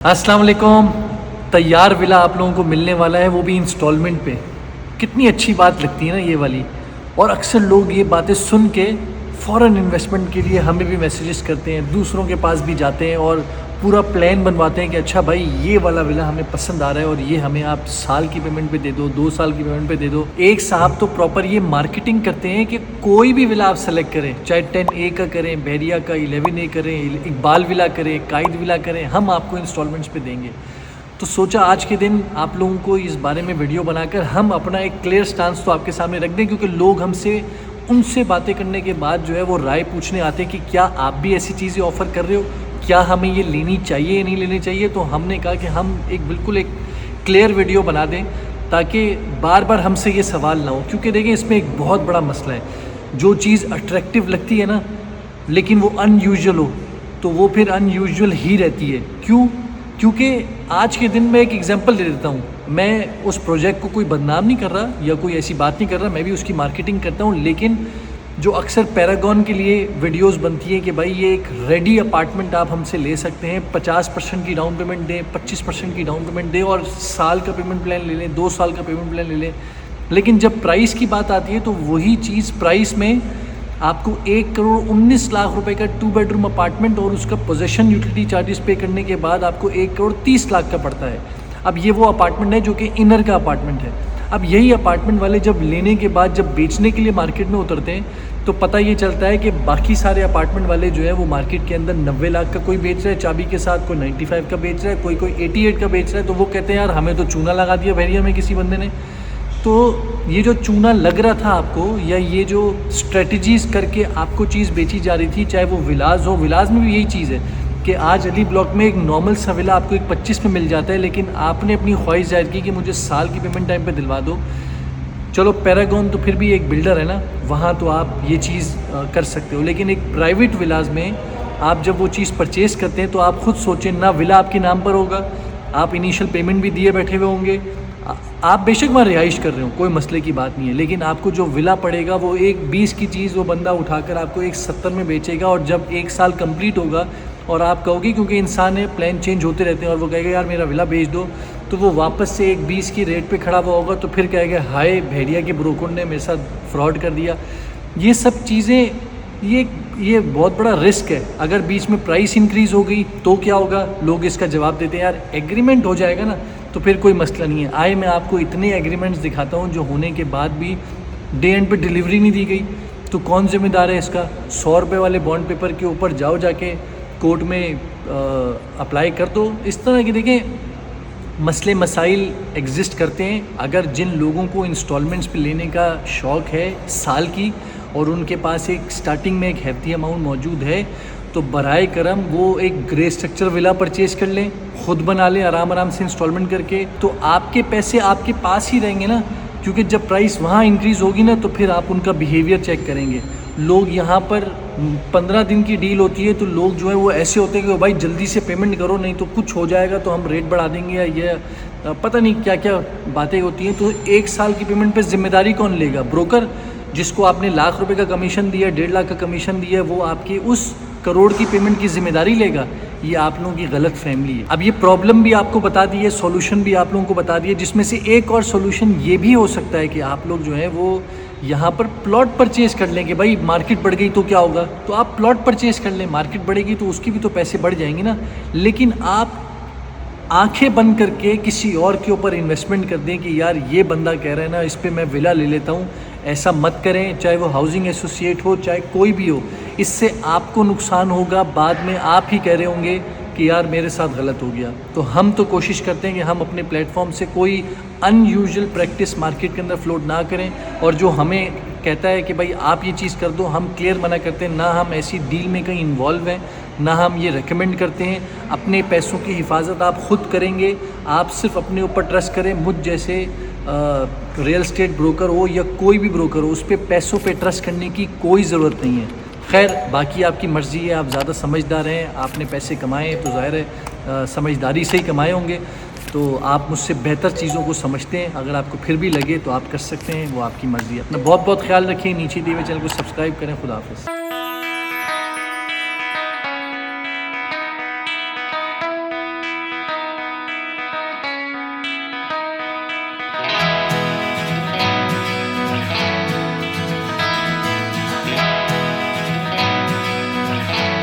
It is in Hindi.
अस्सलाम वालेकुम। तैयार विला आप लोगों को मिलने वाला है, वो भी इंस्टॉलमेंट पे। कितनी अच्छी बात लगती है ना ये वाली। और अक्सर लोग ये बातें सुन के फ़ौरन इन्वेस्टमेंट के लिए हमें भी मैसेजेस करते हैं, दूसरों के पास भी जाते हैं और पूरा प्लान बनवाते हैं कि अच्छा भाई ये वाला विला हमें पसंद आ रहा है और ये हमें आप साल की पेमेंट पे दे दो, 2 साल की पेमेंट पे दे दो। एक साहब तो प्रॉपर ये मार्केटिंग करते हैं कि कोई भी विला आप सेलेक्ट करें, चाहे 10A का करें, बैरिया का 11A करें, इकबाल विला करें, कायद विला करें, हम आपको इंस्टॉलमेंट्स पे देंगे। तो सोचा आज के दिन आप लोगों को इस बारे में वीडियो बनाकर हम अपना एक क्लियर स्टांस तो आपके सामने रख दें, क्योंकि लोग हमसे उनसे बातें करने के बाद जो है वो राय पूछने आते हैं कि क्या आप भी ऐसी चीज़ें ऑफ़र कर रहे हो, क्या हमें ये लेनी चाहिए या नहीं लेनी चाहिए। तो हमने कहा कि हम बिल्कुल एक क्लियर वीडियो बना दें ताकि बार बार हमसे ये सवाल ना हो। क्योंकि देखिए इसमें एक बहुत बड़ा मसला है, जो चीज़ अट्रैक्टिव लगती है ना लेकिन वो अनयूजुअल हो तो वो फिर अनयूजुअल ही रहती है। क्यों? क्योंकि आज के दिन मैं एक एग्जांपल दे देता हूँ। मैं उस प्रोजेक्ट को कोई बदनाम नहीं कर रहा या कोई ऐसी बात नहीं कर रहा, मैं भी उसकी मार्केटिंग करता हूँ। लेकिन जो अक्सर पैरागॉन के लिए वीडियोस बनती हैं कि भाई ये एक रेडी अपार्टमेंट आप हमसे ले सकते हैं, 50% की डाउन पेमेंट दें, 25% की डाउन पेमेंट दें और साल का पेमेंट प्लान ले लें, 2 साल का पेमेंट प्लान ले लें। लेकिन जब प्राइस की बात आती है तो वही चीज़ प्राइस में आपको 1,19,00,000 रुपए का 2 बेडरूम अपार्टमेंट और उसका पोजेसन यूटिलिटी चार्जेस पे करने के बाद आपको 1,30,00,000 का पड़ता है। अब ये वो अपार्टमेंट है जो कि इनर का अपार्टमेंट है। अब यही अपार्टमेंट वाले जब लेने के बाद जब बेचने के लिए मार्केट में उतरते हैं तो पता ये चलता है कि बाकी सारे अपार्टमेंट वाले जो है वो मार्केट के अंदर 90 लाख का कोई बेच रहा है चाबी के साथ, कोई 95 का बेच रहा है, कोई 88 का बेच रहा है। तो वो कहते हैं यार हमें तो चूना लगा दिया भैया में किसी बंदे ने। तो ये जो चूना लग रहा था आपको या ये जो स्ट्रेटजीज़ करके आपको चीज़ बेची जा रही थी, चाहे वो विलास हो, विलास में भी यही चीज़ है कि आज अली ब्लॉक में एक नॉर्मल सा विला आपको 25 में मिल जाता है, लेकिन आपने अपनी ख्वाहिश जाहिर की कि मुझे साल की पेमेंट टाइम पे दिलवा दो। चलो पैरागॉन तो फिर भी एक बिल्डर है ना, वहाँ तो आप ये चीज़ कर सकते हो। लेकिन एक प्राइवेट विलास में आप जब वो चीज़ परचेज़ करते हैं तो आप खुद सोचें ना, विला आपके नाम पर होगा, आप इनिशियल पेमेंट भी दिए बैठे हुए होंगे, आप बेशक वहाँ रिहाइश कर रहे हो, कोई मसले की बात नहीं है, लेकिन आपको जो विला पड़ेगा वो एक 20 की चीज़ वो बंदा उठाकर आपको 1,70 में बेचेगा। और जब 1 साल कंप्लीट होगा और आप कहोगे, क्योंकि इंसान है, प्लान चेंज होते रहते हैं, और वो कहेगा यार मेरा विला बेच दो, तो वो वापस से 1,20 की रेट पे खड़ा हुआ होगा तो फिर कहेगा हाय भेड़िया के ब्रोकर ने मेरे साथ फ्रॉड कर दिया। ये सब चीज़ें ये बहुत बड़ा रिस्क है। अगर बीच में प्राइस इंक्रीज़ हो गई तो क्या होगा? लोग इसका जवाब देते हैं यार एग्रीमेंट हो जाएगा ना तो फिर कोई मसला नहीं है। आए मैं आपको इतने एग्रीमेंट्स दिखाता हूँ जो होने के बाद भी डे एंड पे डिलीवरी नहीं दी गई, तो कौन जिम्मेदार है इसका? 100 रुपये वाले बॉन्ड पेपर के ऊपर जाओ, जाके कोर्ट में अप्लाई कर दो। इस तरह के देखें मसले मसाइल एग्जिस्ट करते हैं। अगर जिन लोगों को इंस्टॉलमेंट्स पे लेने का शौक़ है साल की और उनके पास एक स्टार्टिंग में एक हैफ्ती अमाउंट मौजूद है तो बराए करम वो एक ग्रे स्ट्रक्चर विला परचेज़ कर लें, खुद बना लें आराम से इंस्टॉलमेंट करके, तो आपके पैसे आपके पास ही रहेंगे ना। क्योंकि जब प्राइस वहाँ इंक्रीज़ होगी ना तो फिर आप उनका बिहेवियर चेक करेंगे। लोग यहाँ पर 15 दिन की डील होती है तो लोग जो है वो ऐसे होते हैं कि भाई जल्दी से पेमेंट करो नहीं तो कुछ हो जाएगा तो हम रेट बढ़ा देंगे, या ये पता नहीं क्या क्या बातें होती हैं। तो 1 साल की पेमेंट पर जिम्मेदारी कौन लेगा? ब्रोकर, जिसको आपने लाख रुपए का कमीशन दिया, 1.5 लाख का कमीशन दिया, वो आपकी उस करोड़ की पेमेंट की जिम्मेदारी लेगा। ये आप लोगों की गलत फहमी है। अब ये प्रॉब्लम भी आपको बता दी है, सॉल्यूशन भी आप लोगों को बता दिए, जिसमें से एक और सॉल्यूशन ये भी हो सकता है कि आप लोग जो है वो यहाँ पर प्लॉट परचेज़ कर लें कि भाई मार्केट बढ़ गई तो क्या होगा, तो आप प्लॉट परचेज़ कर लें, मार्केट बढ़ेगी तो उसकी भी तो पैसे बढ़ जाएंगे ना। लेकिन आप आंखें बंद करके किसी और के ऊपर इन्वेस्टमेंट कर दें कि यार ये बंदा कह रहा है ना इस पे मैं विला ले लेता हूँ, ऐसा मत करें। चाहे वो हाउसिंग एसोसिएट हो, चाहे कोई भी हो, इससे आपको नुकसान होगा। बाद में आप ही कह रहे होंगे कि यार मेरे साथ गलत हो गया। तो हम तो कोशिश करते हैं कि हम अपने प्लेटफॉर्म से कोई अनयूजुअल प्रैक्टिस मार्केट के अंदर फ्लोट ना करें, और जो हमें कहता है कि भाई आप ये चीज़ कर दो, हम क्लियर मना करते हैं। ना हम ऐसी डील में कहीं इन्वॉल्व हैं, ना हम ये रेकमेंड करते हैं। अपने पैसों की हिफाजत आप ख़ुद करेंगे। आप सिर्फ अपने ऊपर ट्रस्ट करें। मुझ जैसे रियल एस्टेट ब्रोकर हो या कोई भी ब्रोकर हो, उस पर पैसों पे ट्रस्ट करने की कोई ज़रूरत नहीं है। खैर बाकी आपकी मर्ज़ी है, आप ज़्यादा समझदार हैं, आपने पैसे कमाए तो ज़ाहिर है समझदारी से ही कमाए होंगे, तो आप मुझसे बेहतर चीज़ों को समझते हैं। अगर आपको फिर भी लगे तो आप कर सकते हैं, वो आपकी मर्ज़ी है। अपना बहुत बहुत ख्याल रखिए। नीचे दिए हुए चैनल को सब्सक्राइब करें। खुदा हाफ़िज़।